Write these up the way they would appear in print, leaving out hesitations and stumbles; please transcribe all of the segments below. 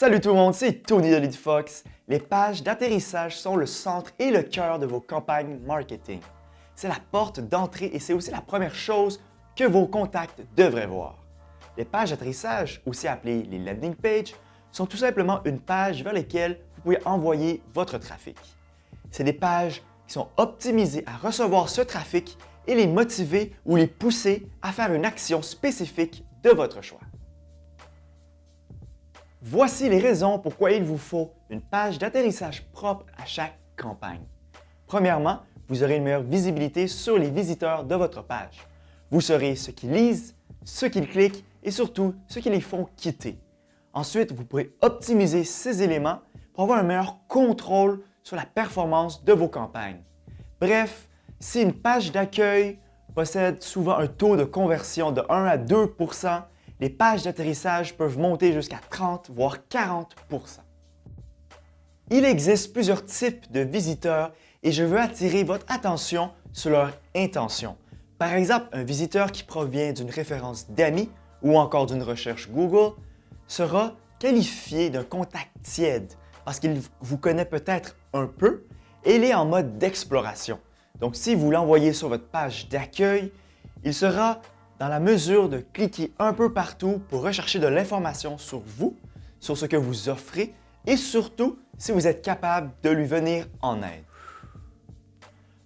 Salut tout le monde, c'est Tony de LeadFox. Les pages d'atterrissage sont le centre et le cœur de vos campagnes marketing. C'est la porte d'entrée et c'est aussi la première chose que vos contacts devraient voir. Les pages d'atterrissage, aussi appelées les landing pages, sont tout simplement une page vers lesquelles vous pouvez envoyer votre trafic. C'est des pages qui sont optimisées à recevoir ce trafic et les motiver ou les pousser à faire une action spécifique de votre choix. Voici les raisons pourquoi il vous faut une page d'atterrissage propre à chaque campagne. Premièrement, vous aurez une meilleure visibilité sur les visiteurs de votre page. Vous saurez ce qu'ils lisent, ce qu'ils cliquent et surtout ce qui les font quitter. Ensuite, vous pourrez optimiser ces éléments pour avoir un meilleur contrôle sur la performance de vos campagnes. Bref, si une page d'accueil possède souvent un taux de conversion de 1 à 2 %, les pages d'atterrissage peuvent monter jusqu'à 30 voire 40 %. Il existe plusieurs types de visiteurs et je veux attirer votre attention sur leur intention. Par exemple, un visiteur qui provient d'une référence d'amis ou encore d'une recherche Google sera qualifié d'un contact tiède parce qu'il vous connaît peut-être un peu et il est en mode d'exploration. Donc, si vous l'envoyez sur votre page d'accueil, il sera dans la mesure de cliquer un peu partout pour rechercher de l'information sur vous, sur ce que vous offrez et surtout si vous êtes capable de lui venir en aide.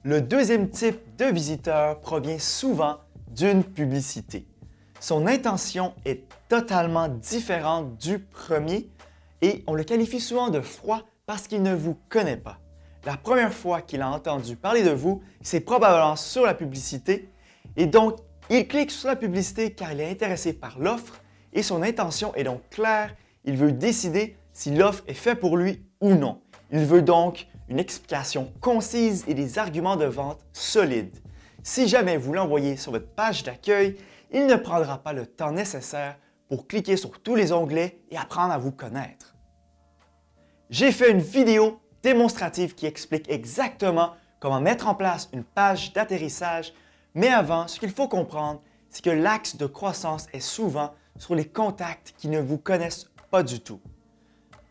Le deuxième type de visiteur provient souvent d'une publicité. Son intention est totalement différente du premier et on le qualifie souvent de froid parce qu'il ne vous connaît pas. La première fois qu'il a entendu parler de vous, c'est probablement sur la publicité et donc il clique sur la publicité car il est intéressé par l'offre et son intention est donc claire. Il veut décider si l'offre est faite pour lui ou non. Il veut donc une explication concise et des arguments de vente solides. Si jamais vous l'envoyez sur votre page d'accueil, il ne prendra pas le temps nécessaire pour cliquer sur tous les onglets et apprendre à vous connaître. J'ai fait une vidéo démonstrative qui explique exactement comment mettre en place une page d'atterrissage. Mais avant, ce qu'il faut comprendre, c'est que l'axe de croissance est souvent sur les contacts qui ne vous connaissent pas du tout.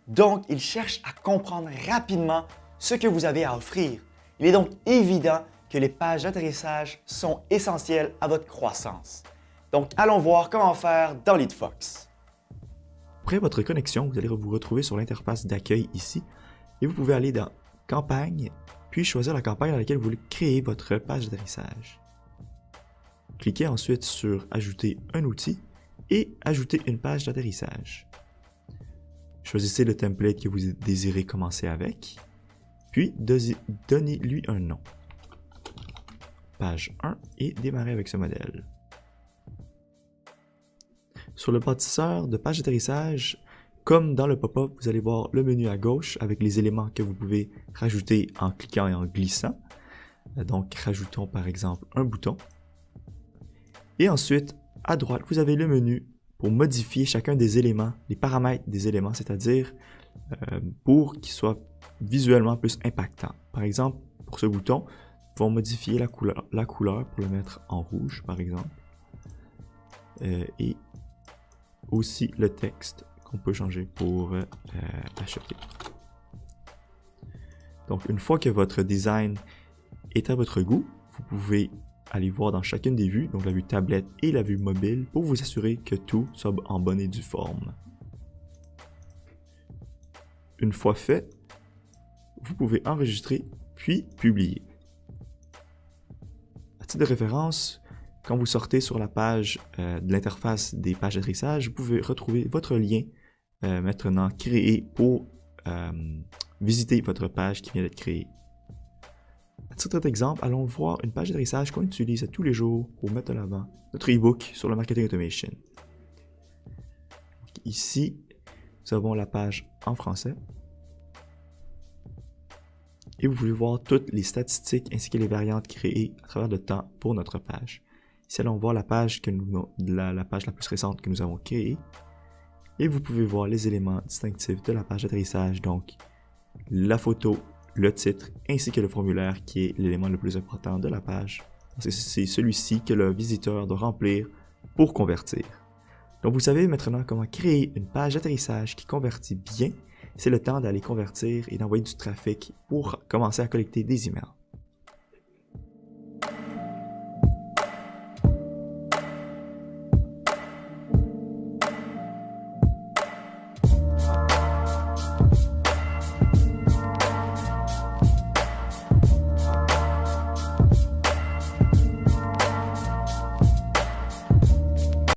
Donc, ils cherchent à comprendre rapidement ce que vous avez à offrir. Il est donc évident que les pages d'atterrissage sont essentielles à votre croissance. Donc, allons voir comment faire dans LeadFox. Après votre connexion, vous allez vous retrouver sur l'interface d'accueil ici et vous pouvez aller dans Campagne, puis choisir la campagne dans laquelle vous voulez créer votre page d'atterrissage. Cliquez ensuite sur « Ajouter un outil » et « Ajouter une page d'atterrissage ». Choisissez le template que vous désirez commencer avec, puis donnez-lui un nom. Page 1 et démarrez avec ce modèle. Sur le bâtisseur de page d'atterrissage, comme dans le pop-up, vous allez voir le menu à gauche avec les éléments que vous pouvez rajouter en cliquant et en glissant. Donc, rajoutons par exemple un bouton. Et ensuite, à droite, vous avez le menu pour modifier chacun des éléments, les paramètres des éléments, c'est-à-dire pour qu'ils soient visuellement plus impactants. Par exemple, pour ce bouton, nous pouvons modifier la couleur pour le mettre en rouge, par exemple. Et aussi le texte qu'on peut changer pour acheter. Donc, une fois que votre design est à votre goût, vous pouvez aller voir dans chacune des vues, donc la vue tablette et la vue mobile, pour vous assurer que tout soit en bonne et due forme. Une fois fait, vous pouvez enregistrer puis publier. À titre de référence, quand vous sortez sur la page de l'interface des pages d'atterrissage, vous pouvez retrouver votre lien maintenant créé pour visiter votre page qui vient d'être créée. À titre d'exemple, allons voir une page d'atterrissage qu'on utilise tous les jours pour mettre en avant notre e-book sur le marketing automation. Donc ici, nous avons la page en français. Et vous pouvez voir toutes les statistiques ainsi que les variantes créées à travers le temps pour notre page. Ici, allons voir la page, la page la plus récente que nous avons créée. Et vous pouvez voir les éléments distinctifs de la page d'atterrissage, donc la photo, le titre ainsi que le formulaire qui est l'élément le plus important de la page. C'est celui-ci que le visiteur doit remplir pour convertir. Donc vous savez maintenant comment créer une page d'atterrissage qui convertit bien. C'est le temps d'aller convertir et d'envoyer du trafic pour commencer à collecter des emails.